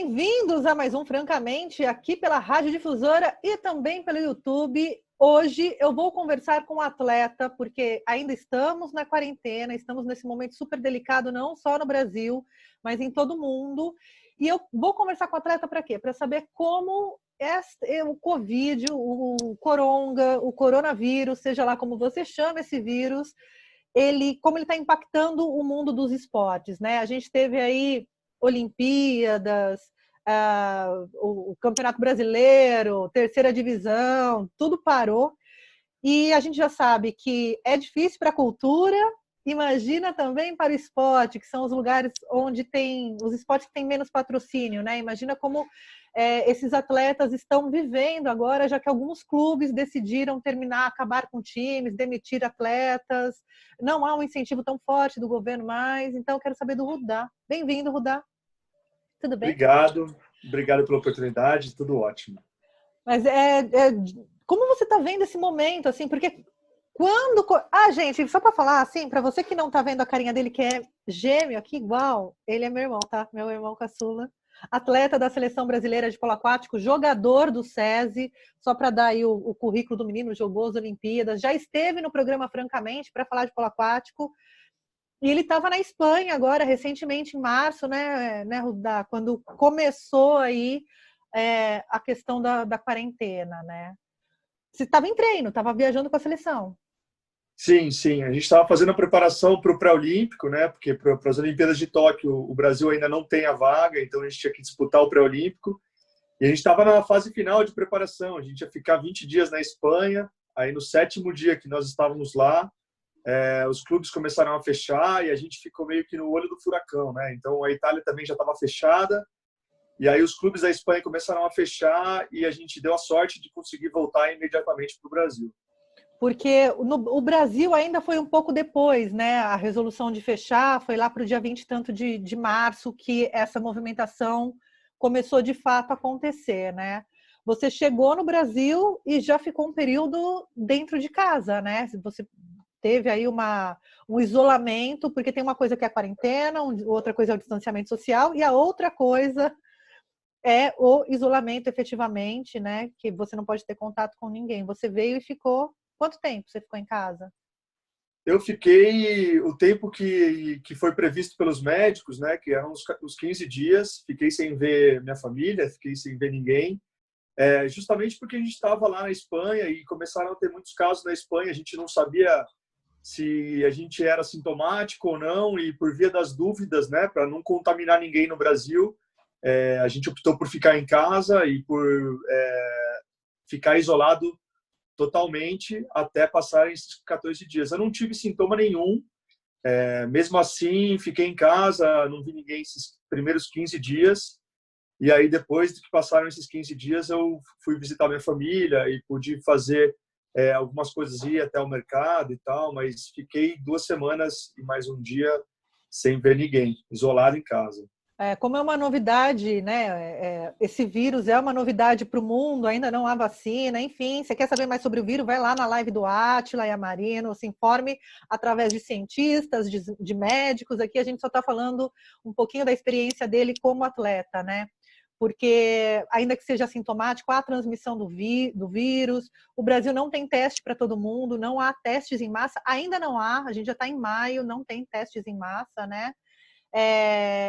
bem-vindos a mais um Francamente, aqui pela Rádio Difusora e também pelo YouTube. Hoje eu vou conversar com um atleta, porque ainda estamos na quarentena, estamos nesse momento super delicado, não só no Brasil, mas em todo o mundo. E eu vou conversar com o atleta para quê? Para saber como o Covid, o coronga, o coronavírus, seja lá como você chama esse vírus, como ele está impactando o mundo dos esportes, né? A gente teve aí Olimpíadas, o Campeonato Brasileiro, terceira divisão, tudo parou. E a gente já sabe que é difícil para a cultura, imagina também para o esporte, que são os lugares onde tem os esportes que têm menos patrocínio, né? Imagina como esses atletas estão vivendo agora, já que alguns clubes decidiram acabar com times, demitir atletas, não há um incentivo tão forte do governo mais. Então, eu quero saber do Rudá. Bem-vindo, Rudá. Tudo bem? Obrigado pela oportunidade, tudo ótimo. Mas como você está vendo esse momento, assim, porque gente, só para falar, assim, para você que não está vendo a carinha dele, que é gêmeo aqui, igual, ele é meu irmão, tá? Meu irmão caçula, atleta da Seleção Brasileira de Polo Aquático, jogador do SESI, só para dar aí o currículo do menino, jogou as Olimpíadas, já esteve no programa Francamente para falar de polo aquático. E ele estava na Espanha agora, recentemente, em março, né, Rudá, quando começou aí a questão da quarentena, né? Você estava em treino, estava viajando com a seleção. Sim. A gente estava fazendo a preparação para o pré-olímpico, né? Porque para as Olimpíadas de Tóquio, o Brasil ainda não tem a vaga, então a gente tinha que disputar o pré-olímpico. E a gente estava na fase final de preparação. A gente ia ficar 20 dias na Espanha. Aí, no 7º dia que nós estávamos lá, os clubes começaram a fechar e a gente ficou meio que no olho do furacão, né? Então, a Itália também já estava fechada. E aí os clubes da Espanha começaram a fechar e a gente deu a sorte de conseguir voltar imediatamente para o Brasil. Porque o Brasil ainda foi um pouco depois, né? A resolução de fechar foi lá para o dia 20 e tanto de março que essa movimentação começou de fato a acontecer, né? Você chegou no Brasil e já ficou um período dentro de casa, né? Você teve aí um isolamento, porque tem uma coisa que é a quarentena, outra coisa é o distanciamento social, e a outra coisa é o isolamento efetivamente, né? Que você não pode ter contato com ninguém. Você veio e ficou... Quanto tempo você ficou em casa? Eu fiquei o tempo que foi previsto pelos médicos, né? Que eram os 15 dias. Fiquei sem ver minha família, fiquei sem ver ninguém. Justamente porque a gente estava lá na Espanha e começaram a ter muitos casos na Espanha. A gente não sabia se a gente era sintomático ou não, e por via das dúvidas, né, para não contaminar ninguém no Brasil, a gente optou por ficar em casa e por ficar isolado totalmente até passar esses 14 dias. Eu não tive sintoma nenhum, mesmo assim fiquei em casa, não vi ninguém esses primeiros 15 dias, e aí depois que passaram esses 15 dias eu fui visitar minha família e pude fazer algumas coisas, ir até o mercado e tal, mas fiquei 2 semanas e mais um dia sem ver ninguém, isolado em casa. Como é uma novidade, né? Esse vírus é uma novidade para o mundo, ainda não há vacina, enfim. Você quer saber mais sobre o vírus? Vai lá na live do Átila e a Marino, se informe através de cientistas, de médicos. Aqui a gente só está falando um pouquinho da experiência dele como atleta, né? Porque, ainda que seja sintomático, há a transmissão do vírus. O Brasil não tem teste para todo mundo, não há testes em massa, ainda não há, a gente já está em maio, não tem testes em massa, né?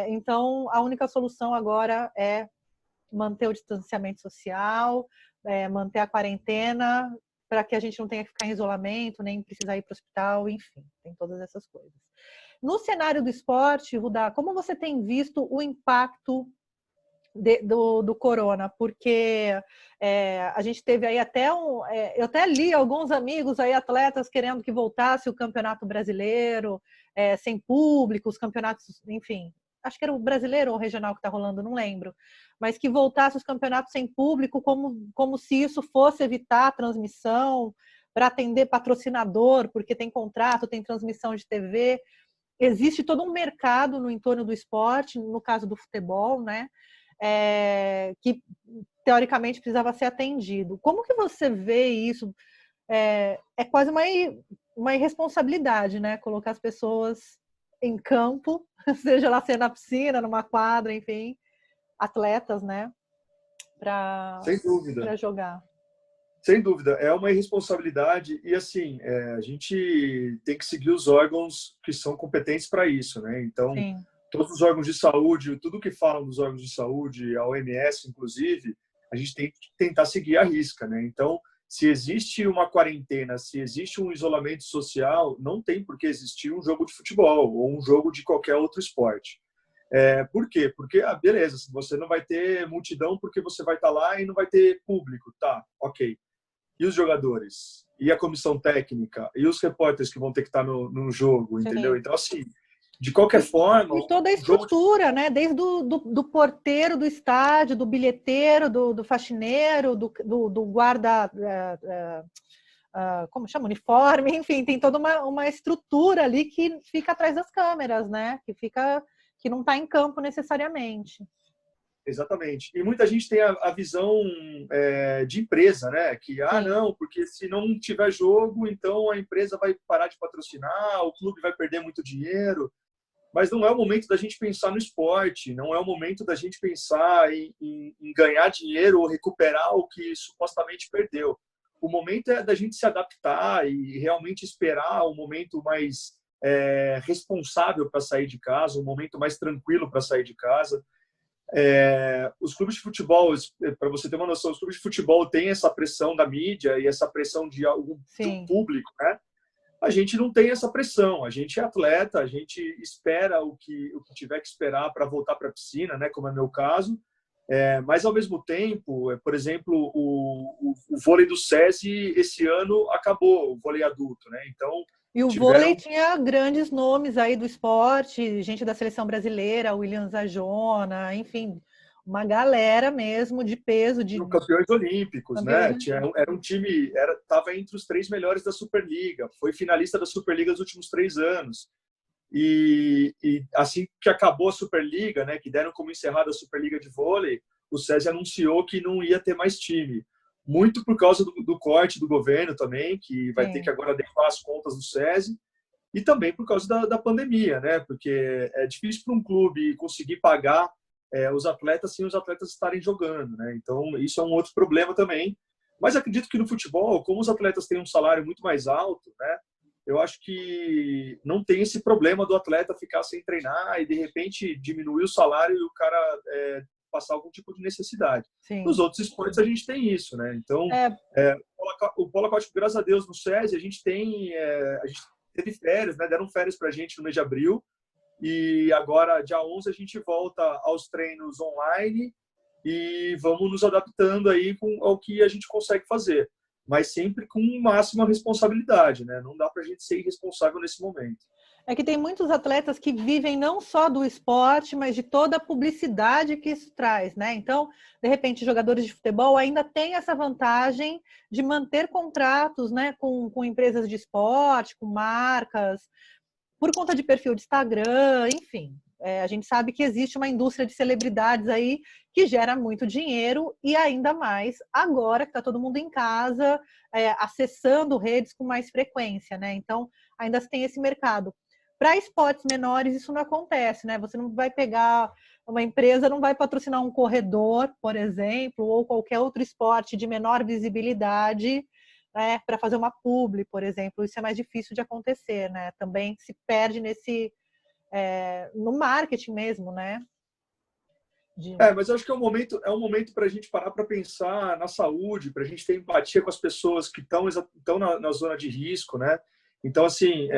Então, a única solução agora é manter o distanciamento social, manter a quarentena, para que a gente não tenha que ficar em isolamento, nem precisar ir para o hospital, enfim, tem todas essas coisas. No cenário do esporte, Rudá, como você tem visto o impacto do corona? Porque a gente teve aí eu até li alguns amigos aí, atletas, querendo que voltasse o Campeonato Brasileiro, sem público, os campeonatos, enfim, acho que era o brasileiro ou o regional que está rolando, não lembro, mas que voltasse os campeonatos sem público, como se isso fosse evitar a transmissão, para atender patrocinador, porque tem contrato, tem transmissão de TV. Existe todo um mercado no entorno do esporte, no caso do futebol, né? Que teoricamente precisava ser atendido. Como que você vê isso? Quase uma irresponsabilidade, né? Colocar as pessoas em campo, seja lá ser na piscina, numa quadra, enfim, atletas, né, para Sem dúvida. jogar. Sem dúvida, é uma irresponsabilidade e assim a gente tem que seguir os órgãos que são competentes para isso, né? Então, Sim. todos os órgãos de saúde, tudo que falam dos órgãos de saúde, a OMS inclusive, a gente tem que tentar seguir à risca, né? Então, se existe uma quarentena, se existe um isolamento social, não tem por que existir um jogo de futebol ou um jogo de qualquer outro esporte. Por quê? Porque, beleza, você não vai ter multidão porque você vai estar lá e não vai ter público, tá, ok. E os jogadores? E a comissão técnica? E os repórteres que vão ter que estar no jogo, entendeu? Sim. Então, assim, de qualquer forma... E toda a estrutura, né? Desde do porteiro do estádio, do bilheteiro, do faxineiro, do guarda... como chama? Uniforme, enfim, tem toda uma estrutura ali que fica atrás das câmeras, né? Que não está em campo necessariamente. Exatamente. E muita gente tem a visão de empresa, né? Que, não, porque se não tiver jogo, então a empresa vai parar de patrocinar, o clube vai perder muito dinheiro. Mas não é o momento da gente pensar no esporte, não é o momento da gente pensar em ganhar dinheiro ou recuperar o que supostamente perdeu. O momento é da gente se adaptar e realmente esperar um momento mais responsável para sair de casa, um momento mais tranquilo para sair de casa. Os clubes de futebol, para você ter uma noção, os clubes de futebol têm essa pressão da mídia e essa pressão de um público, né? A gente não tem essa pressão, a gente é atleta, a gente espera o que tiver que esperar para voltar para a piscina, né? Como é meu caso. Mas ao mesmo tempo, por exemplo, o vôlei do SESI esse ano acabou, o vôlei adulto, né? Então e o vôlei tinha grandes nomes aí do esporte, gente da seleção brasileira, William Zajona, enfim, uma galera mesmo de peso. Campeões olímpicos, né? Era um time, estava entre os 3 melhores da Superliga, foi finalista da Superliga nos últimos 3 anos. E assim que acabou a Superliga, né, que deram como encerrada a Superliga de vôlei, o SESI anunciou que não ia ter mais time. Muito por causa do corte do governo também, que vai ter que agora adequar as contas do SESI, e também por causa da pandemia, né? Porque é difícil para um clube conseguir pagar os atletas sem os atletas estarem jogando, né? Então, isso é um outro problema também. Mas acredito que no futebol, como os atletas têm um salário muito mais alto, né? Eu acho que não tem esse problema do atleta ficar sem treinar e, de repente, diminuir o salário e o cara passar algum tipo de necessidade. Sim. Nos outros esportes, a gente tem isso, né? Então, o polo aquático, graças a Deus, no SESI, a gente teve férias, né? Deram férias para a gente no mês de abril. E agora, dia 11, a gente volta aos treinos online e vamos nos adaptando aí ao que a gente consegue fazer. Mas sempre com máxima responsabilidade, né? Não dá para a gente ser irresponsável nesse momento. É que tem muitos atletas que vivem não só do esporte, mas de toda a publicidade que isso traz, né? Então, de repente, jogadores de futebol ainda têm essa vantagem de manter contratos, né, com empresas de esporte, com marcas, por conta de perfil de Instagram, enfim. A gente sabe que existe uma indústria de celebridades aí que gera muito dinheiro e ainda mais agora que está todo mundo em casa, acessando redes com mais frequência, né? Então, ainda se tem esse mercado. Para esportes menores, isso não acontece, né? Você não vai pegar, uma empresa não vai patrocinar um corredor, por exemplo, ou qualquer outro esporte de menor visibilidade, para fazer uma publi, por exemplo. Isso é mais difícil de acontecer, né? Também se perde no marketing mesmo, né? Mas eu acho que é um momento para a gente parar para pensar na saúde, para a gente ter empatia com as pessoas que estão na zona de risco, né? Então, assim,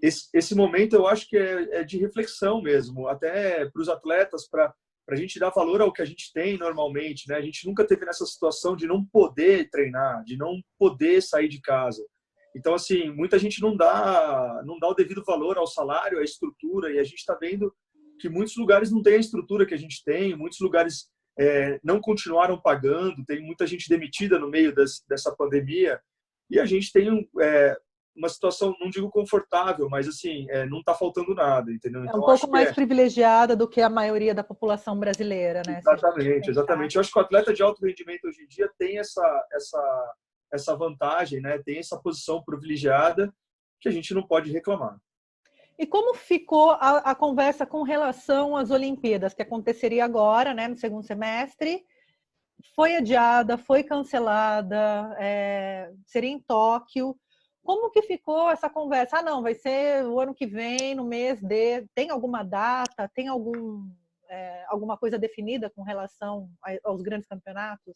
esse momento eu acho que é de reflexão mesmo, até para os atletas, para a gente dar valor ao que a gente tem normalmente, né? A gente nunca teve nessa situação de não poder treinar, de não poder sair de casa. Então, assim, muita gente não dá o devido valor ao salário, à estrutura, e a gente está vendo que muitos lugares não têm a estrutura que a gente tem, muitos lugares não continuaram pagando, tem muita gente demitida no meio dessa pandemia, e a gente tem uma situação, não digo confortável, mas assim, não está faltando nada, entendeu? Então, um pouco mais privilegiada do que a maioria da população brasileira, né? Exatamente. Eu acho que o atleta de alto rendimento hoje em dia tem essa vantagem, né? Tem essa posição privilegiada que a gente não pode reclamar. E como ficou a conversa com relação às Olimpíadas, que aconteceria agora, né, no segundo semestre? Foi adiada, foi cancelada, seria em Tóquio. Como que ficou essa conversa? Ah, não, vai ser o ano que vem, no mês de... Tem alguma data? Tem alguma coisa definida com relação aos grandes campeonatos?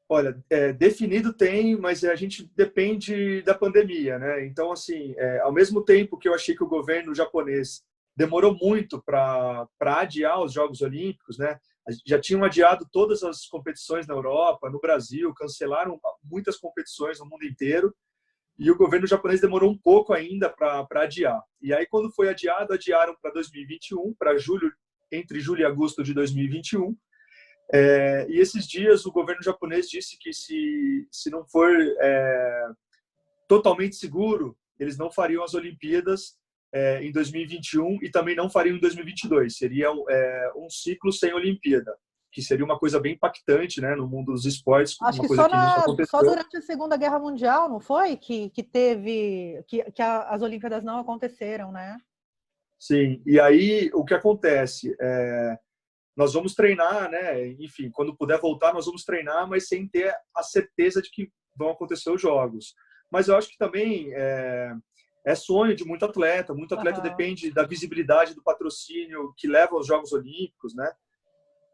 Olha, definido tem, mas a gente depende da pandemia, né? Então, assim, ao mesmo tempo que eu achei que o governo japonês demorou muito para adiar os Jogos Olímpicos, né? Já tinham adiado todas as competições na Europa, no Brasil, cancelaram muitas competições no mundo inteiro, e o governo japonês demorou um pouco ainda para adiar. E aí, quando foi adiado, adiaram para 2021, para julho, entre julho e agosto de 2021. E esses dias o governo japonês disse que se não for totalmente seguro, eles não fariam as Olimpíadas em 2021 e também não fariam em 2022. Seria um ciclo sem Olimpíada, que seria uma coisa bem impactante, né, no mundo dos esportes, Acho uma que coisa que nunca só aconteceu. durante a Segunda Guerra Mundial, não foi? Que as Olimpíadas não aconteceram, né? Sim, e aí o que acontece? Nós vamos treinar, né? Enfim, quando puder voltar, nós vamos treinar, mas sem ter a certeza de que vão acontecer os jogos. Mas eu acho que também é sonho de muito atleta. Muito atleta Uhum. depende da visibilidade do patrocínio que leva aos Jogos Olímpicos, né?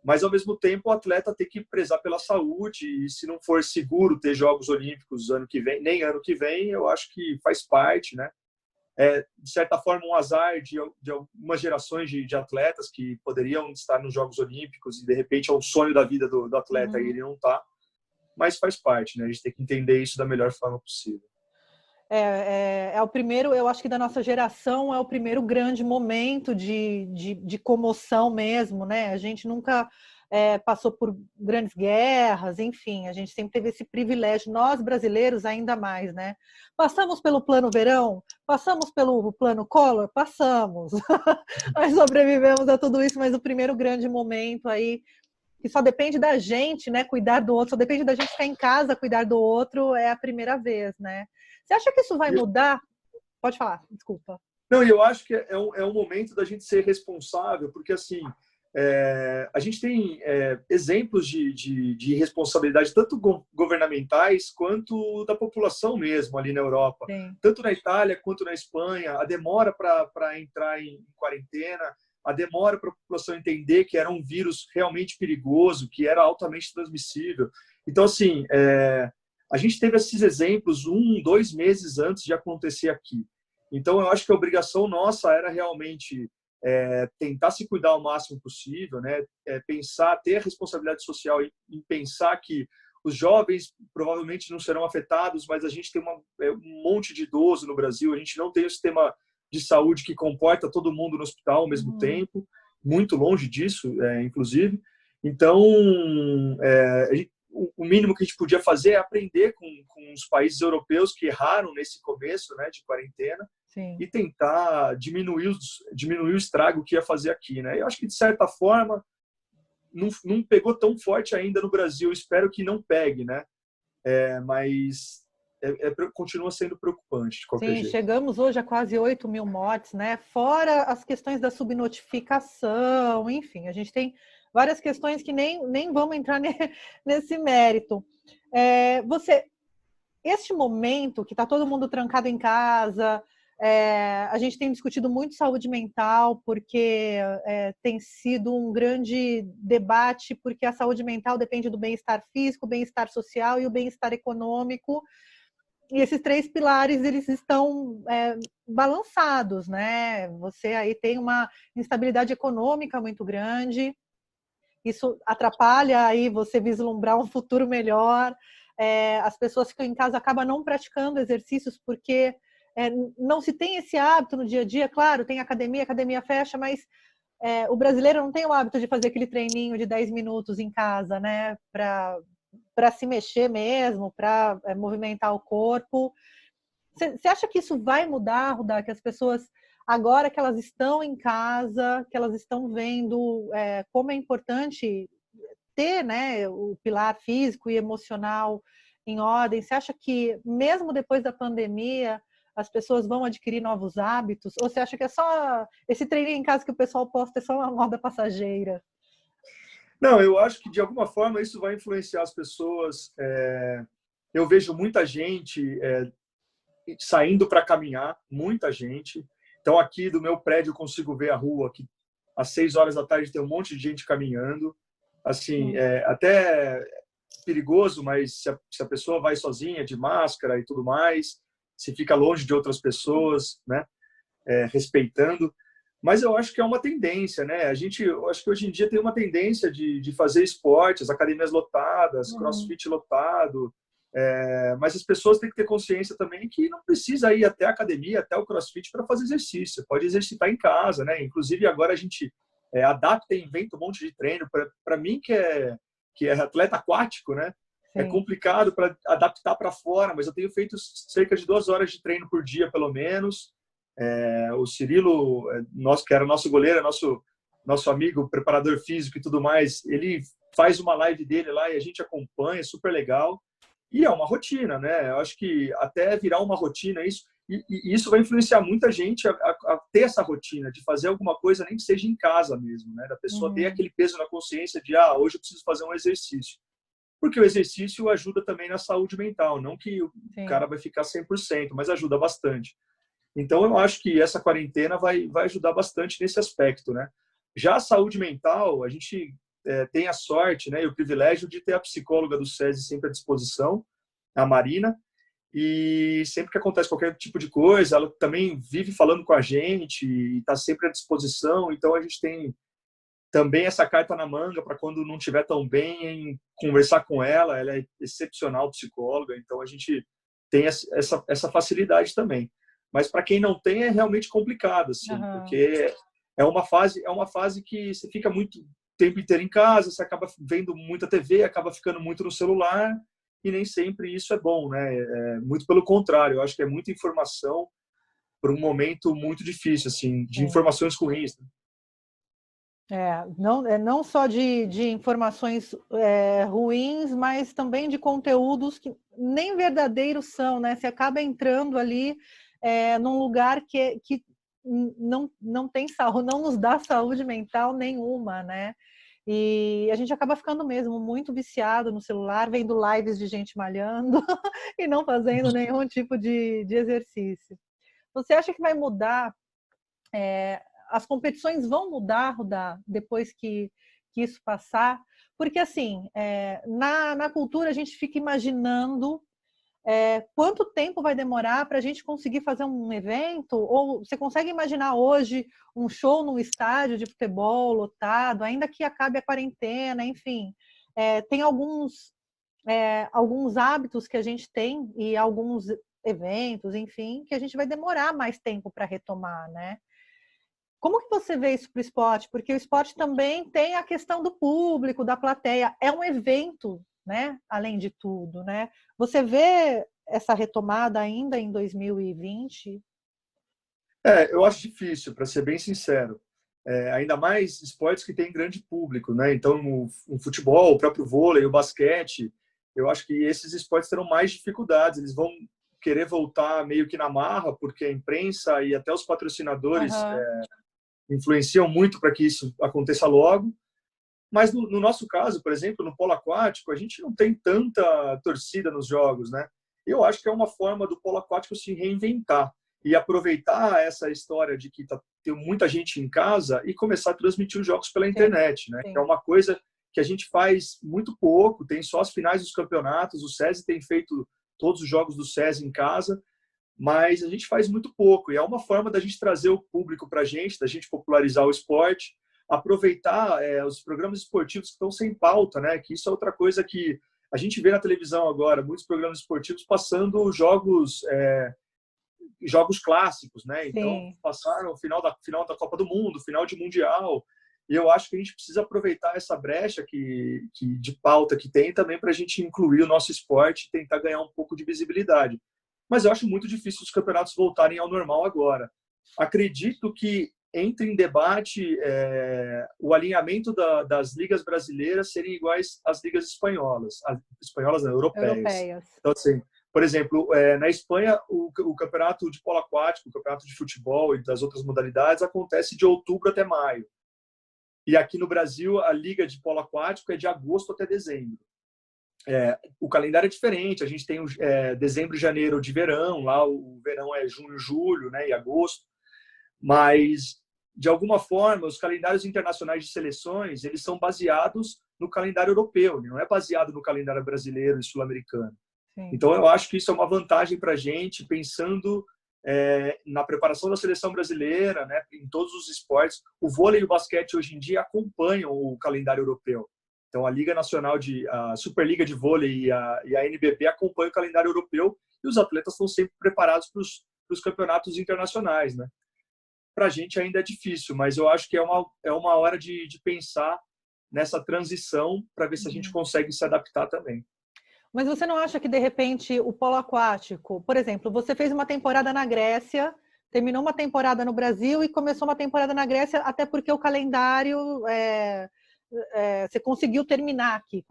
Mas, ao mesmo tempo, o atleta tem que prezar pela saúde e, se não for seguro ter Jogos Olímpicos ano que vem, nem ano que vem, eu acho que faz parte, né? De certa forma, um azar de algumas gerações de atletas que poderiam estar nos Jogos Olímpicos e, de repente, é um sonho da vida do atleta e Uhum. ele não está, mas faz parte, né? A gente tem que entender isso da melhor forma possível. É o primeiro, eu acho que da nossa geração é o primeiro grande momento de comoção mesmo, né? A gente nunca passou por grandes guerras, enfim, a gente sempre teve esse privilégio, nós brasileiros ainda mais, né? Passamos pelo plano verão, passamos pelo plano Collor, passamos, mas sobrevivemos a tudo isso, mas o primeiro grande momento aí, que só depende da gente, né, cuidar do outro, só depende da gente ficar em casa, cuidar do outro, é a primeira vez, né? Você acha que isso vai E, mudar? Pode falar, desculpa. não, eu acho que é um momento da gente ser responsável, porque, assim, a gente tem exemplos de responsabilidade, tanto governamentais quanto da população mesmo ali na Europa. Sim. Tanto na Itália quanto na Espanha, a demora para entrar em quarentena, a demora para a população entender que era um vírus realmente perigoso, que era altamente transmissível. Então, assim, a gente teve esses exemplos 2 meses antes de acontecer aqui. Então, eu acho que a obrigação nossa era realmente tentar se cuidar o máximo possível, né? Pensar, ter a responsabilidade social em pensar que os jovens provavelmente não serão afetados, mas a gente tem um monte de idoso no Brasil, a gente não tem um sistema de saúde que comporta todo mundo no hospital ao mesmo tempo, muito longe disso, inclusive. Então, o mínimo que a gente podia fazer é aprender com os países europeus que erraram nesse começo, né, de quarentena, Sim. e tentar diminuir o estrago que ia fazer aqui, né? Eu acho que, de certa forma, não pegou tão forte ainda no Brasil. Espero que não pegue, né? Mas continua sendo preocupante, de qualquer Sim, jeito. chegamos hoje a quase 8 mil mortes, né? Fora as questões da subnotificação, enfim, a gente tem várias questões que nem vamos entrar nesse mérito. Este momento que está todo mundo trancado em casa, a gente tem discutido muito saúde mental, porque tem sido um grande debate, porque a saúde mental depende do bem-estar físico, bem-estar social e o bem-estar econômico. E esses três pilares, eles estão balançados, né? Você aí tem uma instabilidade econômica muito grande, isso atrapalha aí você vislumbrar um futuro melhor. As pessoas ficam em casa, acabam não praticando exercícios porque não se tem esse hábito no dia a dia. Claro, tem academia, a academia fecha, mas o brasileiro não tem o hábito de fazer aquele treininho de 10 minutos em casa, né? Para se mexer mesmo, para movimentar o corpo. Você acha que isso vai mudar, Rudá, que as pessoas, agora que elas estão em casa, que elas estão vendo como é importante ter, né, o pilar físico e emocional em ordem, você acha que, mesmo depois da pandemia, as pessoas vão adquirir novos hábitos? Ou você acha que é só esse treininho em casa que o pessoal posta é só uma moda passageira? Não, eu acho que de alguma forma isso vai influenciar as pessoas. Eu vejo muita gente saindo para caminhar, muita gente. Então, aqui do meu prédio eu consigo ver a rua, que às 6 horas da tarde tem um monte de gente caminhando. Assim, até perigoso, mas se a pessoa vai sozinha, de máscara e tudo mais, se fica longe de outras pessoas, né, respeitando. Mas eu acho que é uma tendência, né? Eu acho que hoje em dia tem uma tendência de fazer esportes, academias lotadas, CrossFit lotado. Mas as pessoas têm que ter consciência também que não precisa ir até a academia, até o CrossFit para fazer exercício. Pode exercitar em casa, né? Inclusive agora a gente adapta e inventa um monte de treino. Para mim que é atleta aquático, né? Sim. É complicado para adaptar para fora, mas eu tenho feito cerca de 2 horas de treino por dia, pelo menos. O Cirilo, que era nosso goleiro, nosso amigo, preparador físico e tudo mais, ele faz uma live dele lá e a gente acompanha, super legal. E é uma rotina, né? Eu acho que até virar uma rotina isso, e isso vai influenciar muita gente a ter essa rotina de fazer alguma coisa, nem que seja em casa mesmo, né? Da pessoa ter aquele peso na consciência de, hoje eu preciso fazer um exercício. Porque o exercício ajuda também na saúde mental, não que o cara vai ficar 100%, mas ajuda bastante. Então, eu acho que essa quarentena vai ajudar bastante nesse aspecto, né? Já a saúde mental, a gente tem a sorte, né, e o privilégio de ter a psicóloga do SESI sempre à disposição, a Marina, e sempre que acontece qualquer tipo de coisa, ela também vive falando com a gente e está sempre à disposição. Então, a gente tem também essa carta na manga para quando não estiver tão bem, em conversar com ela. Ela é excepcional psicóloga, então a gente tem essa facilidade também. Mas para quem não tem, é realmente complicado, assim, porque é uma fase que você fica muito tempo inteiro em casa, você acaba vendo muita TV, acaba ficando muito no celular, e nem sempre isso é bom, né? Muito pelo contrário, eu acho que é muita informação para um momento muito difícil, assim, de informações ruins. Não só de informações ruins, mas também de conteúdos que nem verdadeiros são, né? Você acaba entrando ali num lugar que não tem saúde, não nos dá saúde mental nenhuma, né? E a gente acaba ficando mesmo muito viciado no celular, vendo lives de gente malhando e não fazendo nenhum tipo de exercício. Você acha que vai mudar? As competições vão mudar, Rudá, depois que isso passar? Porque, assim, na cultura a gente fica imaginando quanto tempo vai demorar para a gente conseguir fazer um evento? Ou você consegue imaginar hoje um show num estádio de futebol lotado, ainda que acabe a quarentena, enfim. Tem alguns hábitos que a gente tem e alguns eventos, enfim, que a gente vai demorar mais tempo para retomar, né? Como que você vê isso para o esporte? Porque o esporte também tem a questão do público, da plateia. É um evento, né? Além de tudo, né? Você vê essa retomada ainda em 2020? Eu acho difícil, para ser bem sincero. Ainda mais esportes que têm grande público, né? Então, o futebol, o próprio vôlei, o basquete, eu acho que esses esportes terão mais dificuldades. Eles vão querer voltar meio que na marra, porque a imprensa e até os patrocinadores influenciam muito para que isso aconteça logo. Mas no nosso caso, por exemplo, no polo aquático, a gente não tem tanta torcida nos jogos, né? Eu acho que é uma forma do polo aquático se reinventar e aproveitar essa história de que tem muita gente em casa e começar a transmitir os jogos pela internet, né? Sim. Que é uma coisa que a gente faz muito pouco, tem só as finais dos campeonatos, o SESI tem feito todos os jogos do SESI em casa, mas a gente faz muito pouco, e é uma forma da gente trazer o público para a gente, da gente popularizar o esporte, aproveitar os programas esportivos que estão sem pauta, né? Que isso é outra coisa que a gente vê na televisão agora, muitos programas esportivos passando jogos clássicos, né? Então, passaram o final da Copa do Mundo, final de Mundial, e eu acho que a gente precisa aproveitar essa brecha de pauta que tem também para a gente incluir o nosso esporte e tentar ganhar um pouco de visibilidade. Mas eu acho muito difícil os campeonatos voltarem ao normal agora. Acredito que entre em debate o alinhamento das ligas brasileiras serem iguais às ligas espanholas, europeias. Então, assim, Por exemplo, na Espanha, o campeonato de polo aquático, o campeonato de futebol e das outras modalidades acontece de outubro até maio. E aqui no Brasil, a liga de polo aquático é de agosto até dezembro. O calendário é diferente, a gente tem dezembro e janeiro de verão, lá o verão é junho, julho, né, e agosto, mas de alguma forma os calendários internacionais de seleções eles são baseados no calendário europeu, não é baseado no calendário brasileiro e sul-americano. Então eu acho que isso é uma vantagem para a gente, pensando na preparação da seleção brasileira, né, em todos os esportes. O vôlei e o basquete hoje em dia acompanham o calendário europeu. Então, a Liga Nacional a Superliga de Vôlei e a NBB acompanham o calendário europeu e os atletas estão sempre preparados para os campeonatos internacionais, né? Para a gente ainda é difícil, mas eu acho que é uma hora de pensar nessa transição para ver se a gente consegue se adaptar também. Mas você não acha que, de repente, o polo aquático, por exemplo, você fez uma temporada na Grécia, terminou uma temporada no Brasil e começou uma temporada na Grécia, até porque o calendário... você conseguiu terminar aqui,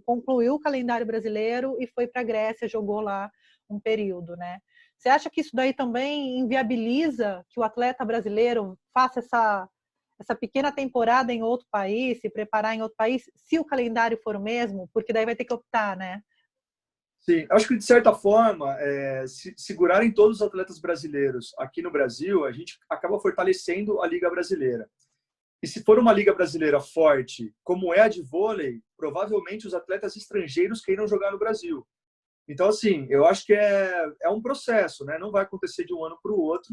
concluiu o calendário brasileiro e foi para a Grécia, jogou lá um período, né? Você acha que isso daí também inviabiliza que o atleta brasileiro faça essa pequena temporada em outro país, se preparar em outro país, se o calendário for o mesmo? Porque daí vai ter que optar, né? Sim, acho que de certa forma, se segurarem todos os atletas brasileiros aqui no Brasil, a gente acaba fortalecendo a Liga Brasileira. E se for uma liga brasileira forte, como é a de vôlei, provavelmente os atletas estrangeiros queiram jogar no Brasil. Então, assim, eu acho que é um processo, né? Não vai acontecer de um ano para o outro.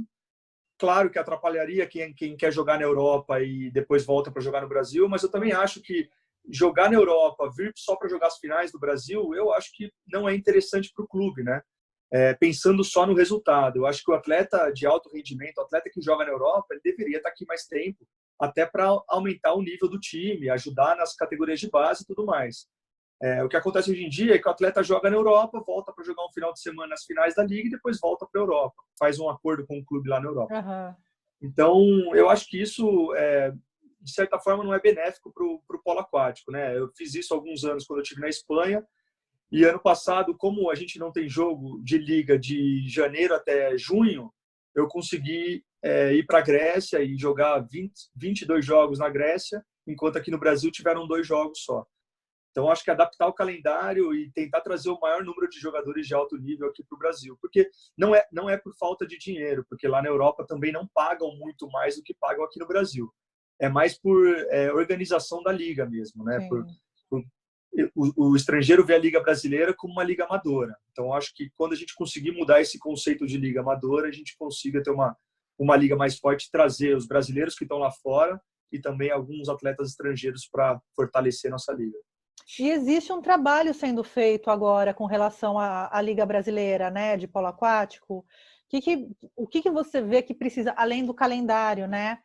Claro que atrapalharia quem quer jogar na Europa e depois volta para jogar no Brasil, mas eu também acho que jogar na Europa, vir só para jogar as finais do Brasil, eu acho que não é interessante para o clube, né? Pensando só no resultado. Eu acho que o atleta de alto rendimento, o atleta que joga na Europa, ele deveria estar aqui mais tempo, até para aumentar o nível do time, ajudar nas categorias de base e tudo mais. O que acontece hoje em dia é que o atleta joga na Europa, volta para jogar um final de semana nas finais da Liga e depois volta para a Europa. Faz um acordo com o clube lá na Europa. Uhum. Então, eu acho que isso, de certa forma, não é benéfico para o polo aquático, né? Eu fiz isso há alguns anos quando eu estive na Espanha. E ano passado, como a gente não tem jogo de liga de janeiro até junho, eu consegui ir para a Grécia e jogar 22 jogos na Grécia, enquanto aqui no Brasil tiveram 2 jogos só. Então, acho que adaptar o calendário e tentar trazer o maior número de jogadores de alto nível aqui para o Brasil. Porque não é por falta de dinheiro, porque lá na Europa também não pagam muito mais do que pagam aqui no Brasil. É mais por organização da liga mesmo, né? O estrangeiro vê a Liga Brasileira como uma liga amadora. Então, acho que quando a gente conseguir mudar esse conceito de liga amadora, a gente consiga ter uma liga mais forte, trazer os brasileiros que estão lá fora e também alguns atletas estrangeiros para fortalecer nossa liga. E existe um trabalho sendo feito agora com relação à Liga Brasileira, né, de polo aquático. O que você vê que precisa, além do calendário, né?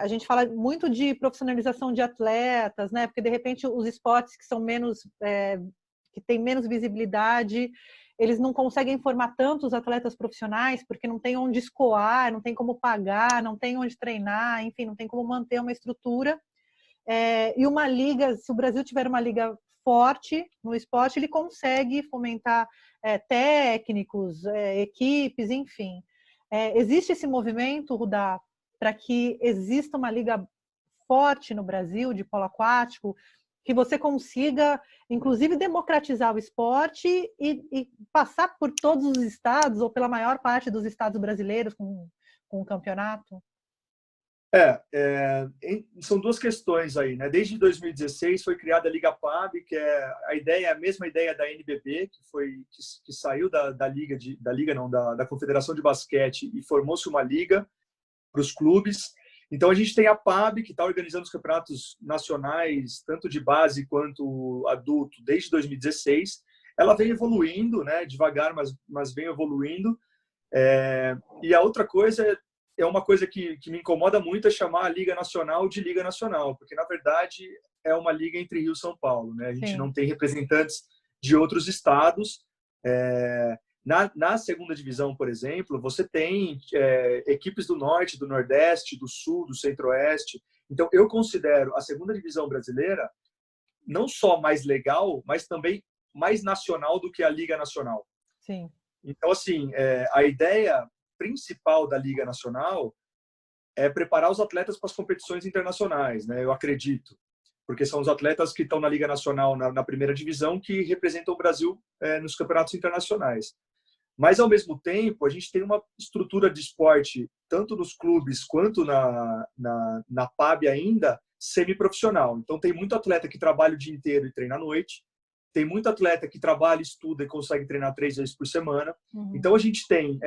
A gente fala muito de profissionalização de atletas, né? Porque de repente os esportes que são que têm menos visibilidade, eles não conseguem formar tanto os atletas profissionais porque não tem onde escoar, não tem como pagar, não tem onde treinar, enfim, não tem como manter uma estrutura. E uma liga, se o Brasil tiver uma liga forte no esporte, ele consegue fomentar técnicos, equipes, enfim. Existe esse movimento, Rudá, para que exista uma liga forte no Brasil de polo aquático, que você consiga, inclusive, democratizar o esporte e passar por todos os estados, ou pela maior parte dos estados brasileiros com o campeonato? São duas questões aí, né? Desde 2016 foi criada a Liga PAB, que é a mesma ideia da NBB, que saiu da liga não, da Confederação de Basquete e formou-se uma liga para os clubes. Então a gente tem a PAB, que está organizando os campeonatos nacionais, tanto de base quanto adulto, desde 2016. Ela vem evoluindo, né? Devagar, mas vem evoluindo. E a outra coisa é uma coisa que me incomoda muito, é chamar a Liga Nacional de Liga Nacional, porque, na verdade, é uma liga entre Rio e São Paulo, né? A gente não tem representantes de outros estados. Na segunda divisão, por exemplo, você tem equipes do Norte, do Nordeste, do Sul, do Centro-Oeste. Então, eu considero a segunda divisão brasileira não só mais legal, mas também mais nacional do que a Liga Nacional. Sim. Então, assim, a ideia principal da Liga Nacional é preparar os atletas para as competições internacionais, né? Eu acredito, porque são os atletas que estão na Liga Nacional, na primeira divisão, que representam o Brasil nos campeonatos internacionais. Mas, ao mesmo tempo, a gente tem uma estrutura de esporte, tanto nos clubes quanto na PAB ainda, semiprofissional. Então, tem muito atleta que trabalha o dia inteiro e treina à noite. Tem muito atleta que trabalha, estuda e consegue treinar 3 vezes por semana. Uhum. Então, a gente tem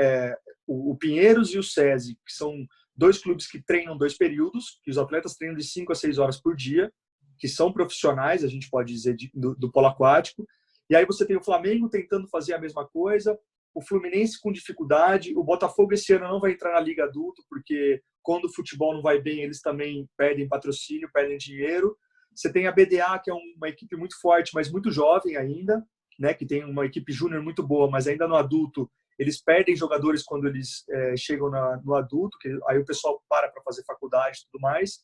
o Pinheiros e o SESI, que são 2 clubes que treinam 2 períodos, que os atletas treinam de 5 a 6 horas por dia, que são profissionais, a gente pode dizer, do polo aquático. E aí você tem o Flamengo tentando fazer a mesma coisa, o Fluminense com dificuldade, o Botafogo esse ano não vai entrar na Liga Adulto, porque quando o futebol não vai bem, eles também perdem patrocínio, perdem dinheiro. Você tem a BDA, que é uma equipe muito forte, mas muito jovem ainda, né, que tem uma equipe júnior muito boa, mas ainda no adulto, eles perdem jogadores quando eles chegam no adulto, que aí o pessoal para fazer faculdade e tudo mais.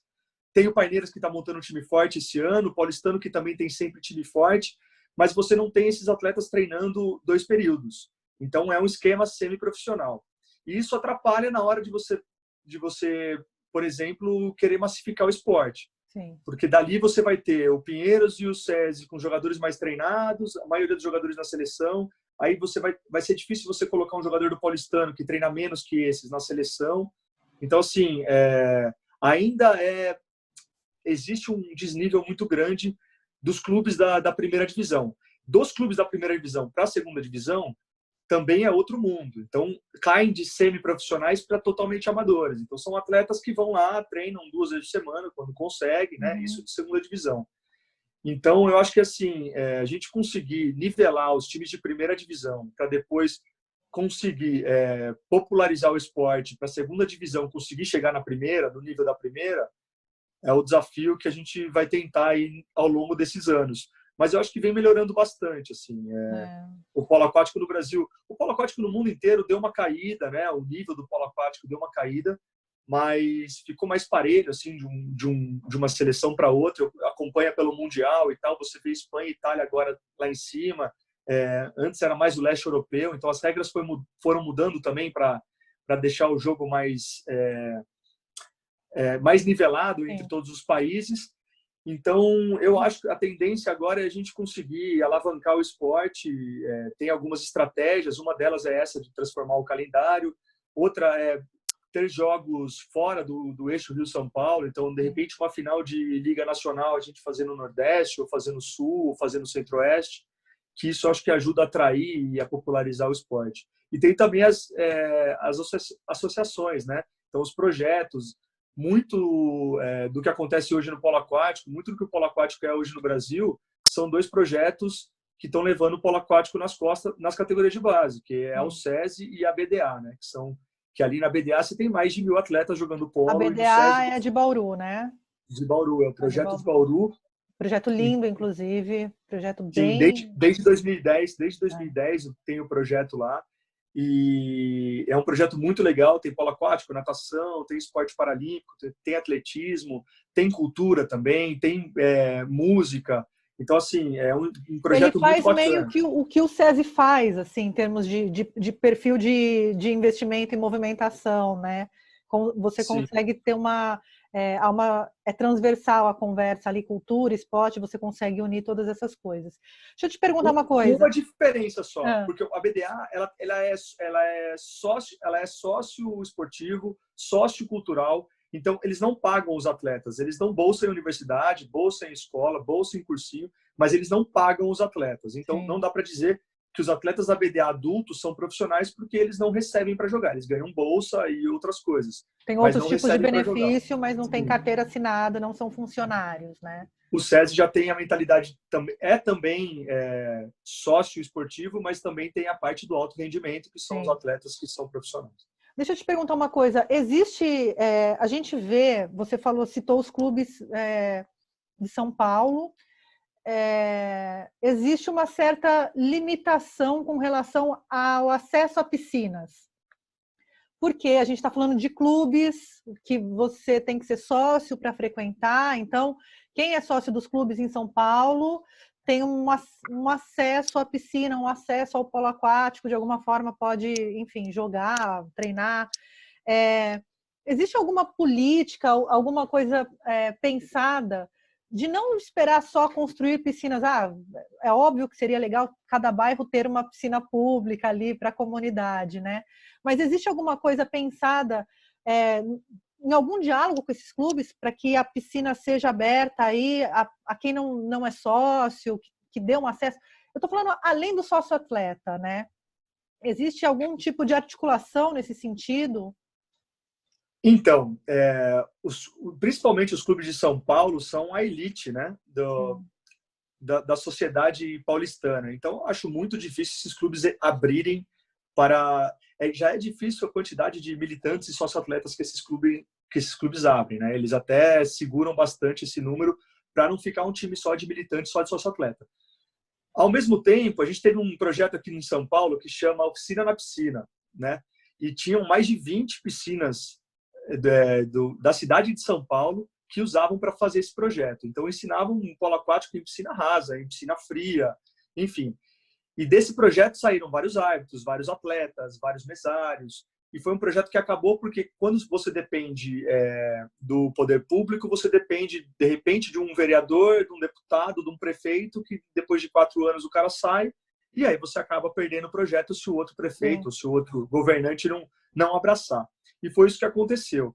Tem o Paineiras, que está montando um time forte esse ano, o Paulistano, que também tem sempre time forte, mas você não tem esses atletas treinando 2 períodos. Então, é um esquema semiprofissional. E isso atrapalha na hora de você, por exemplo, querer massificar o esporte. Sim. Porque dali você vai ter o Pinheiros e o SESI com jogadores mais treinados, a maioria dos jogadores na seleção. Aí vai ser difícil você colocar um jogador do Paulistano que treina menos que esses na seleção. Então, assim, ainda existe um desnível muito grande dos clubes da primeira divisão. Dos clubes da primeira divisão para a segunda divisão, também é outro mundo. Então, caem de semiprofissionais para totalmente amadores. Então, são atletas que vão lá, treinam 2 vezes por semana, quando conseguem, né? Uhum. Isso de segunda divisão. Então, eu acho que assim, a gente conseguir nivelar os times de primeira divisão para depois conseguir popularizar o esporte para a segunda divisão, conseguir chegar na primeira, no nível da primeira, é o desafio que a gente vai tentar aí ao longo desses anos. Mas eu acho que vem melhorando bastante, assim. O polo aquático no Brasil, o polo aquático no mundo inteiro deu uma caída, né? O nível do polo aquático deu uma caída, mas ficou mais parelho, assim, de uma seleção para outra. Eu acompanho pelo Mundial e tal, você vê Espanha e Itália agora lá em cima. Antes era mais o leste europeu, então as regras foram mudando também para deixar o jogo mais nivelado entre todos os países. Então, eu acho que a tendência agora é a gente conseguir alavancar o esporte. Tem algumas estratégias, uma delas é essa de transformar o calendário, outra é ter jogos fora do eixo Rio-São Paulo. Então, de repente, uma final de Liga Nacional a gente fazer no Nordeste, ou fazer no Sul, ou fazer no Centro-Oeste, que isso acho que ajuda a atrair e a popularizar o esporte. E tem também as associações, né? Então, os projetos, muito do que acontece hoje no polo aquático, muito do que o polo aquático é hoje no Brasil, são 2 projetos que estão levando o polo aquático nas costas, nas categorias de base, que é o SESI e a BDA, né? Que ali na BDA você tem mais de 1.000 atletas jogando polo. A BDA é de Bauru, né? De Bauru, é o projeto de Bauru. Projeto lindo, inclusive. Projeto Sim, bem... desde 2010, eu tenho o projeto lá. E é um projeto muito legal, tem polo aquático, natação, tem esporte paralímpico, tem atletismo, tem cultura também, tem música. Então, assim, é um projeto muito bacana. Ele faz meio o que o SESI faz, assim, em termos de perfil de investimento e movimentação, né? Você consegue ter é transversal a conversa ali, cultura, esporte, você consegue unir todas essas coisas. Deixa eu te perguntar uma coisa. Uma diferença só, porque a BDA ela é sócio esportivo, sócio cultural. Então, eles não pagam os atletas, eles dão bolsa em universidade, bolsa em escola, bolsa em cursinho, mas eles não pagam os atletas. Então, não dá para dizer que os atletas da BDA adultos são profissionais, porque eles não recebem para jogar, eles ganham bolsa e outras coisas. Tem outros tipos de benefício, mas não tem carteira assinada, não são funcionários, né? O SESI já tem a mentalidade, também sócio esportivo, mas também tem a parte do alto rendimento, que são os atletas que são profissionais. Deixa eu te perguntar uma coisa. Existe, a gente vê, você citou os clubes de São Paulo, existe uma certa limitação com relação ao acesso a piscinas. porque a gente está falando de clubes que você tem que ser sócio para frequentar. Então, quem é sócio dos clubes em São Paulo tem um acesso à piscina, um acesso ao polo aquático, de alguma forma pode, enfim, jogar, treinar. Existe alguma política, alguma coisa pensada de não esperar só construir piscinas? É óbvio que seria legal cada bairro ter uma piscina pública ali para a comunidade, né? Mas existe alguma coisa pensada em algum diálogo com esses clubes para que a piscina seja aberta aí a quem não é sócio, que dê um acesso? Eu estou falando além do sócio-atleta, né? Existe algum tipo de articulação nesse sentido? Então, principalmente os clubes de São Paulo são a elite, né, da sociedade paulistana. Então, acho muito difícil esses clubes abrirem para... já é difícil a quantidade de militantes e sócio-atletas que esses clubes abrem, né? Eles até seguram bastante esse número para não ficar um time só de militantes, só de sócio-atleta. Ao mesmo tempo, a gente teve um projeto aqui em São Paulo que chama Oficina na Piscina, né? E tinham mais de 20 piscinas da cidade de São Paulo que usavam para fazer esse projeto. Então, ensinavam um polo aquático em piscina rasa, em piscina fria, enfim. E desse projeto saíram vários árbitros, vários atletas, vários mesários. E foi um projeto que acabou porque quando você depende do poder público, você depende, de repente, de um vereador, de um deputado, de um prefeito, que depois de 4 anos o cara sai, e aí você acaba perdendo o projeto se o outro prefeito, se o outro governante não abraçar. E foi isso que aconteceu.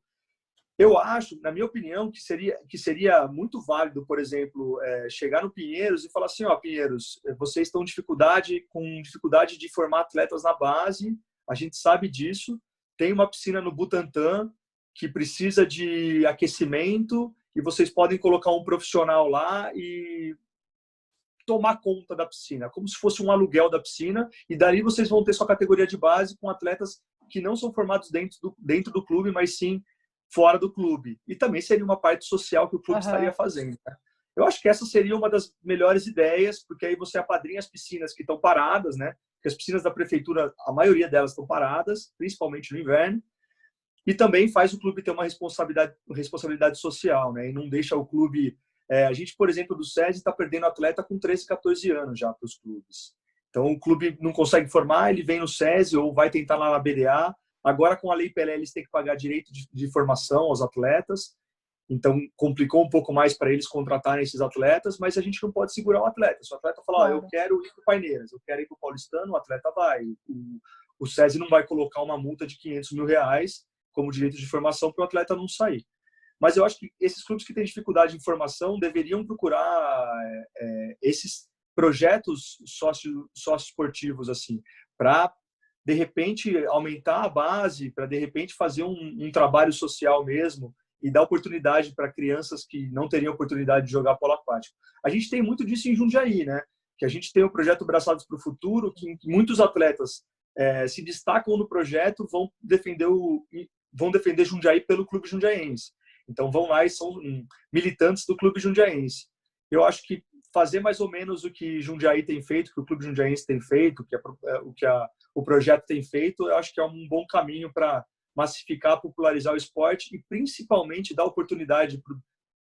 Eu acho, na minha opinião, que seria muito válido, por exemplo, chegar no Pinheiros e falar assim, Pinheiros, vocês estão com dificuldade de formar atletas na base, a gente sabe disso, tem uma piscina no Butantã que precisa de aquecimento e vocês podem colocar um profissional lá e tomar conta da piscina, como se fosse um aluguel da piscina, e dali vocês vão ter sua categoria de base com atletas que não são formados dentro do clube, mas sim fora do clube. E também seria uma parte social que o clube estaria fazendo, né? Eu acho que essa seria uma das melhores ideias, porque aí você apadrinha as piscinas que estão paradas, né? Porque as piscinas da prefeitura, a maioria delas estão paradas, principalmente no inverno, e também faz o clube ter uma responsabilidade social, né? E não deixa o clube... a gente, por exemplo, do SESI está perdendo atleta com 13, 14 anos já para os clubes. Então, o clube não consegue formar, ele vem no SESI ou vai tentar lá na BDA. Agora, com a Lei Pelé, eles têm que pagar direito de formação aos atletas. Então, complicou um pouco mais para eles contratarem esses atletas, mas a gente não pode segurar o atleta. Se o atleta falar, eu quero ir para o Paineiras, eu quero ir para o Paulistano, o atleta vai. O SESI não vai colocar uma multa de R$500 mil como direito de formação para o atleta não sair. Mas eu acho que esses clubes que têm dificuldade em formação deveriam procurar esses projetos sócio-esportivos assim, para, de repente, aumentar a base, para, de repente, fazer um trabalho social mesmo e dar oportunidade para crianças que não teriam oportunidade de jogar polo aquático. A gente tem muito disso em Jundiaí, né? Que a gente tem o projeto Braçados para o Futuro, que muitos atletas se destacam no projeto, vão defender Jundiaí pelo Clube Jundiaense. Então vão lá e são militantes do Clube Jundiaense. Eu acho que fazer mais ou menos o que Jundiaí tem feito, que o Clube Jundiaense tem feito, o projeto tem feito, eu acho que é um bom caminho para massificar, popularizar o esporte e principalmente dar oportunidade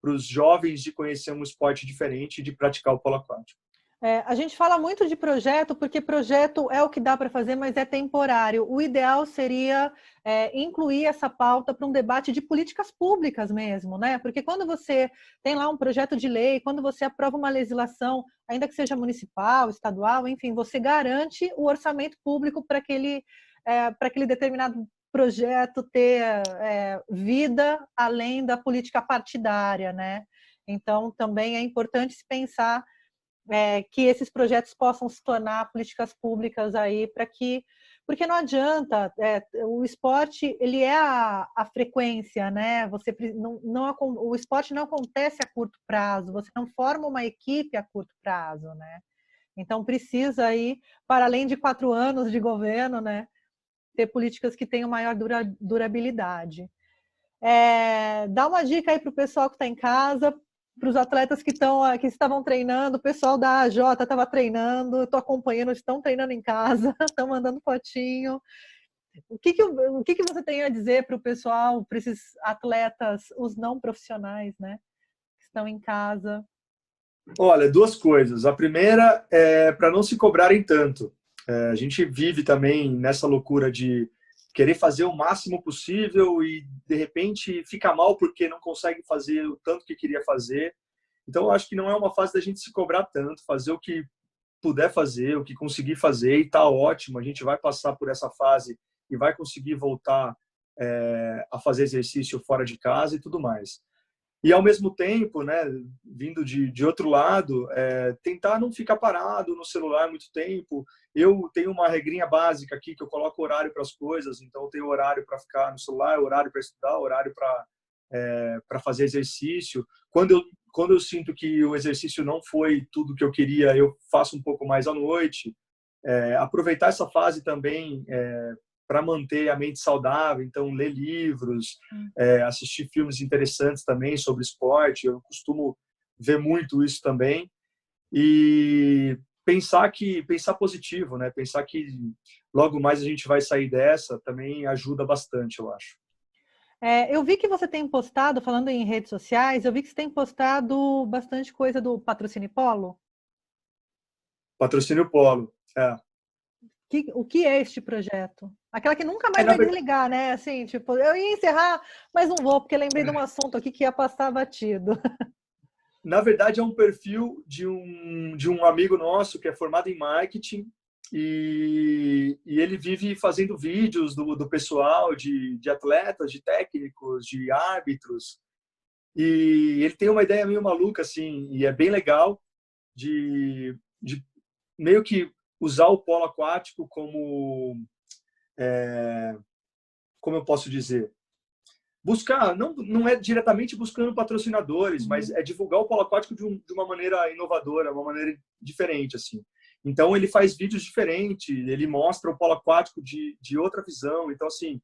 para os jovens de conhecer um esporte diferente e de praticar o polo aquático. A gente fala muito de projeto, porque projeto é o que dá para fazer, mas é temporário. O ideal seria incluir essa pauta para um debate de políticas públicas mesmo, né? Porque quando você tem lá um projeto de lei, quando você aprova uma legislação, ainda que seja municipal, estadual, enfim, você garante o orçamento público para aquele determinado projeto ter vida além da política partidária, né? Então, também é importante se pensar que esses projetos possam se tornar políticas públicas aí porque não adianta, o esporte ele é a frequência, né? O esporte não acontece a curto prazo, você não forma uma equipe a curto prazo, né? Então precisa aí, para além de 4 anos de governo, né, ter políticas que tenham maior durabilidade. Dá uma dica aí para o pessoal que está em casa, para os atletas que estavam treinando, o pessoal da AJ estava treinando, estou acompanhando, estão treinando em casa, estão mandando fotinho. O que você tem a dizer para o pessoal, para esses atletas, os não profissionais, né? Que estão em casa? Olha, duas coisas. A primeira é para não se cobrarem tanto. A gente vive também nessa loucura de querer fazer o máximo possível e, de repente, fica mal porque não consegue fazer o tanto que queria fazer. Então, eu acho que não é uma fase da gente se cobrar tanto, fazer o que puder fazer, o que conseguir fazer, e tá ótimo. A gente vai passar por essa fase e vai conseguir voltar a fazer exercício fora de casa e tudo mais. E, ao mesmo tempo, né, vindo de outro lado, tentar não ficar parado no celular muito tempo. Eu tenho uma regrinha básica aqui, que eu coloco horário para as coisas, então eu tenho horário para ficar no celular, horário para estudar, horário para fazer exercício. Quando eu sinto que o exercício não foi tudo que eu queria, eu faço um pouco mais à noite. Aproveitar essa fase também para manter a mente saudável, então ler livros, assistir filmes interessantes também sobre esporte. Eu costumo ver muito isso também e pensar positivo, né? Pensar que logo mais a gente vai sair dessa também ajuda bastante, eu acho. Eu vi que você tem postado, falando em redes sociais, eu vi que você tem postado bastante coisa do Patrocínio Polo. Patrocínio Polo, O que é este projeto? Aquela que nunca mais vai na desligar, né? Assim, tipo, eu ia encerrar, mas não vou, porque lembrei de um assunto aqui que ia passar batido. Na verdade, é um perfil de um amigo nosso que é formado em marketing e ele vive fazendo vídeos do pessoal, de atletas, de técnicos, de árbitros. E ele tem uma ideia meio maluca, assim, e é bem legal de meio que usar o polo aquático como eu posso dizer, buscar, não é diretamente buscando patrocinadores, mas é divulgar o polo aquático de uma maneira inovadora, uma maneira diferente, assim. Então, ele faz vídeos diferentes, ele mostra o polo aquático de outra visão. Então, assim,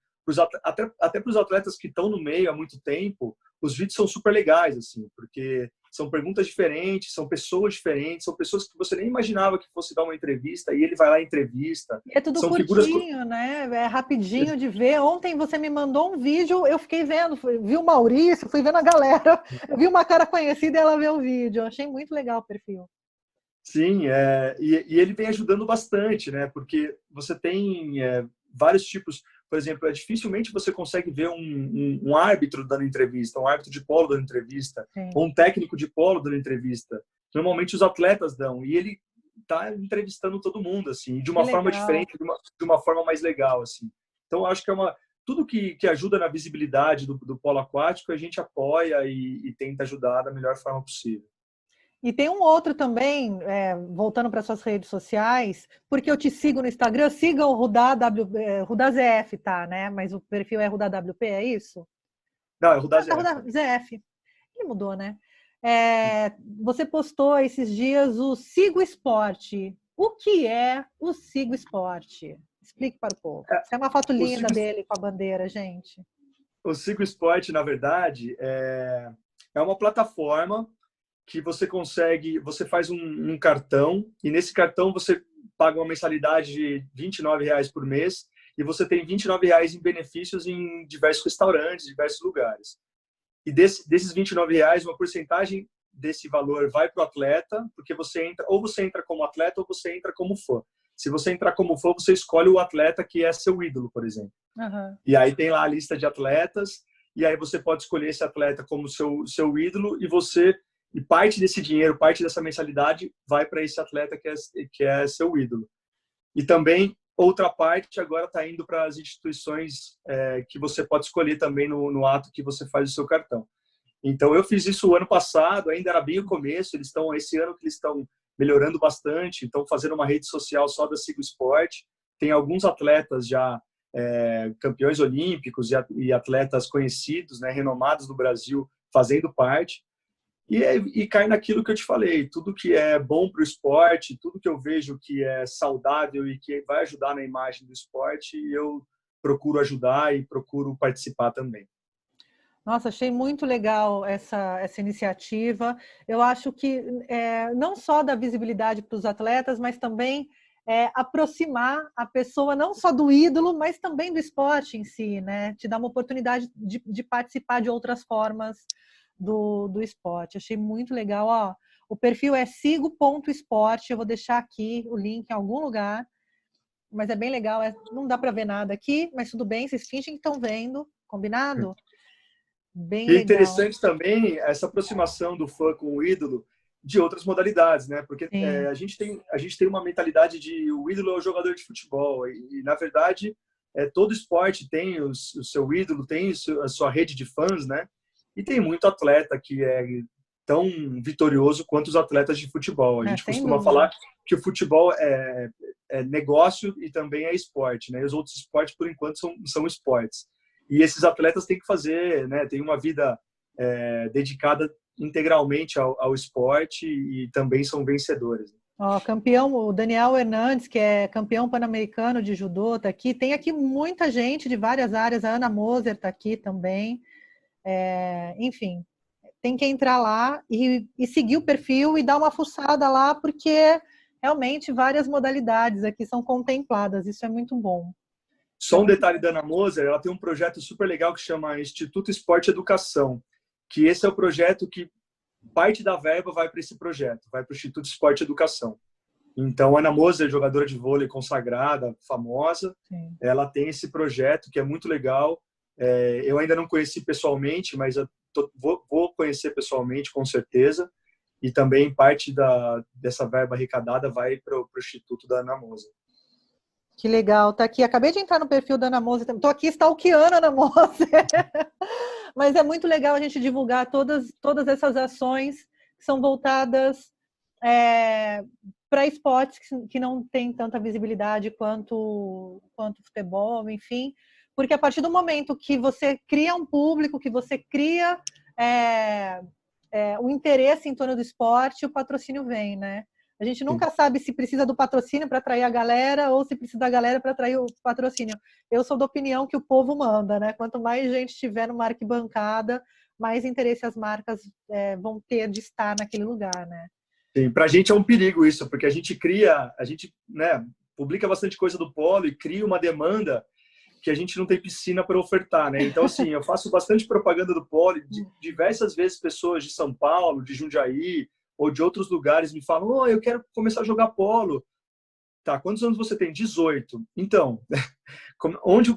até para os atletas que estão no meio há muito tempo, os vídeos são super legais, assim, porque são perguntas diferentes, são pessoas diferentes, são pessoas que você nem imaginava que fosse dar uma entrevista, e ele vai lá e entrevista. E é tudo São figuras... curtinho, né? É rapidinho de ver. Ontem você me mandou um vídeo, eu fiquei vendo, vi o Maurício, fui vendo a galera, eu vi uma cara conhecida e ela vê o vídeo. Eu achei muito legal o perfil. Sim, e ele vem ajudando bastante, né? Porque você tem vários tipos. Por exemplo, dificilmente você consegue ver um árbitro dando entrevista, um árbitro de polo dando entrevista, Sim. ou um técnico de polo dando entrevista. Normalmente os atletas dão, e ele está entrevistando todo mundo, assim, de uma forma diferente, de uma forma mais legal, assim. Então, eu acho que tudo que ajuda na visibilidade do polo aquático, a gente apoia e tenta ajudar da melhor forma possível. E tem um outro também, voltando para suas redes sociais, porque eu te sigo no Instagram, siga o RudaZF, tá, né? Mas o perfil é RudaWP, é isso? Não, é RudaZF. RudaZF. Ele mudou, né? Você postou esses dias o Sigo Esporte. O que é o Sigo Esporte? Explique para o povo. Isso é uma foto linda dele com a bandeira, gente. O Sigo Esporte, na verdade, é uma plataforma que você faz um cartão, e nesse cartão você paga uma mensalidade de R$29 por mês, e você tem R$29 em benefícios em diversos restaurantes, diversos lugares. E desses R$29, uma porcentagem desse valor vai para o atleta, porque você entra como atleta ou você entra como fã. Se você entrar como fã, você escolhe o atleta que é seu ídolo, por exemplo. Uhum. E aí tem lá a lista de atletas, e aí você pode escolher esse atleta como seu ídolo, e parte desse dinheiro, parte dessa mensalidade vai para esse atleta que é seu ídolo. E também outra parte agora está indo para as instituições que você pode escolher também no ato que você faz o seu cartão. Então eu fiz isso o ano passado, ainda era bem o começo, esse ano que eles estão melhorando bastante, estão fazendo uma rede social só da Sigo Esporte. Tem alguns atletas já campeões olímpicos e atletas conhecidos, né, renomados no Brasil, fazendo parte. E cai naquilo que eu te falei, tudo que é bom para o esporte, tudo que eu vejo que é saudável e que vai ajudar na imagem do esporte, eu procuro ajudar e procuro participar também. Nossa, achei muito legal essa iniciativa. Eu acho que não só dá visibilidade para os atletas, mas também aproximar a pessoa não só do ídolo, mas também do esporte em si, né? Te dar uma oportunidade de participar de outras formas do esporte. Achei muito legal. Ó, o perfil é sigo.esporte, eu vou deixar aqui o link em algum lugar, mas é bem legal. Não dá para ver nada aqui, mas tudo bem, vocês fingem que estão vendo, combinado? Bem E é legal. interessante também essa aproximação do fã com o ídolo de outras modalidades, né? Porque a gente tem uma mentalidade de o ídolo é o jogador de futebol e na verdade todo esporte tem o seu ídolo, tem a sua rede de fãs, né? E tem muito atleta que é tão vitorioso quanto os atletas de futebol. A gente Sem costuma dúvida. falar que o futebol é negócio e também é esporte, né? E os outros esportes, por enquanto, são esportes. E esses atletas têm que fazer, né? Tem uma vida dedicada integralmente ao esporte e também são vencedores. Ó, campeão, o Daniel Hernandes, que é campeão pan-americano de judô, está aqui. Tem aqui muita gente de várias áreas. A Ana Moser está aqui também. Enfim, tem que entrar lá e seguir o perfil e dar uma fuçada lá, porque realmente várias modalidades aqui são contempladas. Isso é muito bom. Só um detalhe da Ana Moser, ela tem um projeto super legal que chama Instituto Esporte Educação, que esse é o projeto que parte da verba vai para esse projeto, vai para o Instituto Esporte Educação. Então, a Ana Moser, jogadora de vôlei consagrada, famosa, Sim. Ela tem esse projeto que é muito legal. Eu ainda não conheci pessoalmente, mas vou conhecer pessoalmente, com certeza. E também parte dessa verba arrecadada vai para o Instituto da Ana Moser. Que legal, tá aqui. Acabei de entrar no perfil da Ana Moser, estou aqui stalkeando a Ana Moser. Mas é muito legal a gente divulgar todas essas ações que são voltadas para esportes que não têm tanta visibilidade quanto o futebol, enfim. Porque a partir do momento que você cria um público, que você cria o interesse em torno do esporte, o patrocínio vem, né? A gente nunca sabe se precisa do patrocínio para atrair a galera ou se precisa da galera para atrair o patrocínio. Eu sou da opinião que o povo manda, né? Quanto mais gente tiver numa arquibancada, mais interesse as marcas vão ter de estar naquele lugar, né? Sim, para a gente é um perigo isso, porque a gente né, publica bastante coisa do polo e cria uma demanda que a gente não tem piscina para ofertar, né? Então, assim, eu faço bastante propaganda do polo, diversas vezes pessoas de São Paulo, de Jundiaí, ou de outros lugares me falam, eu quero começar a jogar polo. Tá, quantos anos você tem? 18. Então,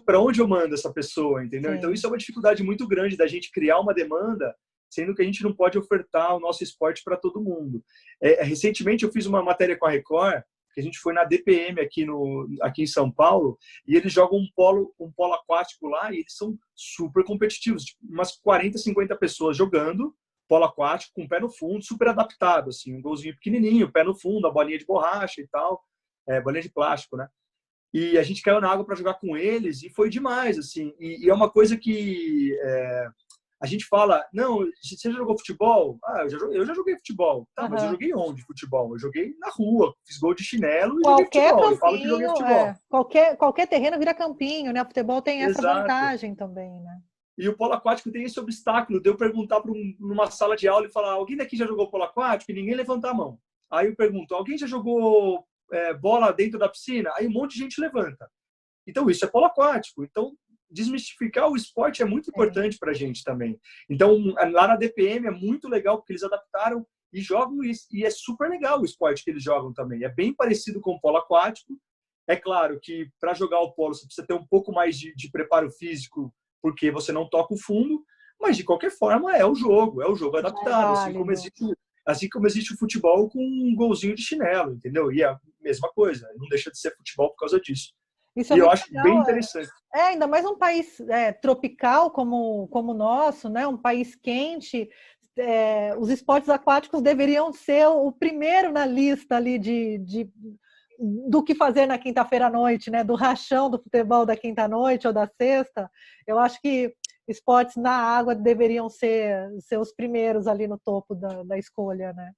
para onde eu mando essa pessoa, entendeu? Sim. Então, isso é uma dificuldade muito grande da gente criar uma demanda, sendo que a gente não pode ofertar o nosso esporte para todo mundo. Recentemente, eu fiz uma matéria com a Record, que a gente foi na DPM aqui em São Paulo, e eles jogam um polo aquático lá, e eles são super competitivos, tipo, umas 40, 50 pessoas jogando polo aquático com o pé no fundo, super adaptado, assim, um golzinho pequenininho, pé no fundo, a bolinha de borracha e tal, bolinha de plástico, né? E a gente caiu na água para jogar com eles e foi demais, assim. E é uma coisa que a gente fala, não, você já jogou futebol? Eu já joguei futebol. Tá, mas eu joguei onde futebol? Eu joguei na rua, fiz gol de chinelo e joguei futebol. Campinho, eu falo que joguei futebol. Qualquer terreno vira campinho, né? O futebol tem essa vantagem também, né? E o polo aquático tem esse obstáculo de eu perguntar numa sala de aula e falar, alguém daqui já jogou polo aquático? E ninguém levantar a mão. Aí eu pergunto, alguém já jogou bola dentro da piscina? Aí um monte de gente levanta. Então, isso é polo aquático. Então, desmistificar o esporte é muito importante para a gente também. Então, lá na DPM é muito legal, porque eles adaptaram e jogam isso. E é super legal o esporte que eles jogam também. É bem parecido com o polo aquático. É claro que para jogar o polo você precisa ter um pouco mais de preparo físico, porque você não toca o fundo, mas de qualquer forma é o jogo adaptado, assim como existe o futebol com um golzinho de chinelo, entendeu? E é a mesma coisa, não deixa de ser futebol por causa disso. Isso e eu acho legal, bem interessante. Ainda mais um país tropical como o nosso, né? Um país quente, os esportes aquáticos deveriam ser o primeiro na lista ali do que fazer na quinta-feira à noite, né? Do rachão do futebol da quinta-noite ou da sexta. Eu acho que esportes na água deveriam ser os primeiros ali no topo da escolha, né?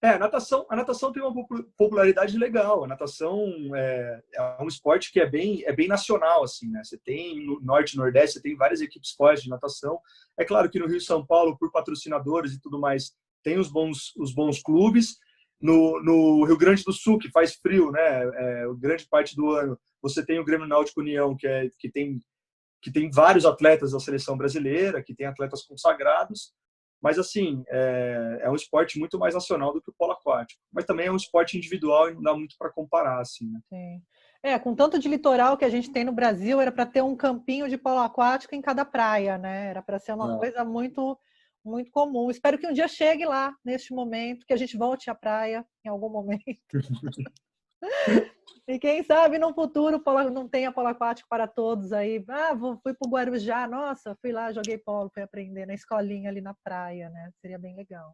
A natação tem uma popularidade legal. A natação é um esporte que é bem nacional, assim, né? Você tem no Norte e Nordeste, você tem várias equipes fortes de natação. É claro que no Rio e São Paulo, por patrocinadores e tudo mais, tem os bons clubes, no Rio Grande do Sul, que faz frio, né? Grande parte do ano, você tem o Grêmio Náutico União, que tem vários atletas da seleção brasileira, que tem atletas consagrados, mas assim, é um esporte muito mais nacional do que o polo aquático. Mas também é um esporte individual e não dá muito para comparar, assim, né? Sim. Com tanto de litoral que a gente tem no Brasil, era para ter um campinho de polo aquático em cada praia, né? Era para ser uma coisa muito, muito comum. Espero que um dia chegue lá, neste momento, que a gente volte à praia em algum momento. E quem sabe no futuro não tenha polo aquático para todos aí. Fui para o Guarujá, nossa, fui lá, joguei polo, fui aprender na escolinha ali na praia, né? Seria bem legal.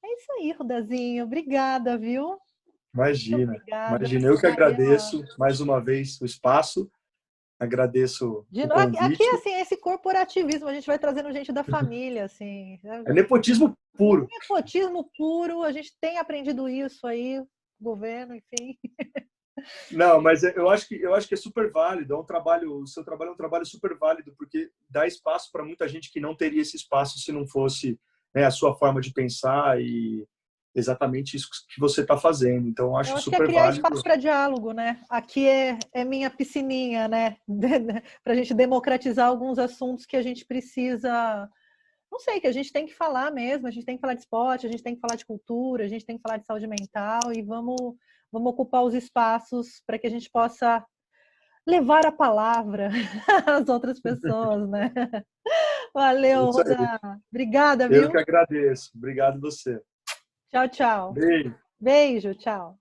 É isso aí, Rudazinho. Obrigada, viu? Imagina, Obrigada. eu que agradeço mais uma vez o espaço, agradeço o Aqui, convite. assim, esse corporativismo, a gente vai trazendo gente da família, assim. É nepotismo puro. Nepotismo puro, a gente tem aprendido isso aí, governo, enfim. Não, mas eu acho que é super válido, o seu trabalho é um trabalho super válido, porque dá espaço para muita gente que não teria esse espaço se não fosse, né, a sua forma de pensar e exatamente isso que você está fazendo. Então, eu acho Que é super criar válido. espaço para diálogo, né? Aqui é minha piscininha, né? Para a gente democratizar alguns assuntos que a gente precisa, não sei, que a gente tem que falar mesmo, a gente tem que falar de esporte, a gente tem que falar de cultura, a gente tem que falar de saúde mental e vamos ocupar os espaços para que a gente possa levar a palavra às outras pessoas, né? Valeu, Isso aí. Roda. Obrigada, Eu viu? que agradeço. Obrigado você. Tchau, tchau. Beijo. Beijo, tchau.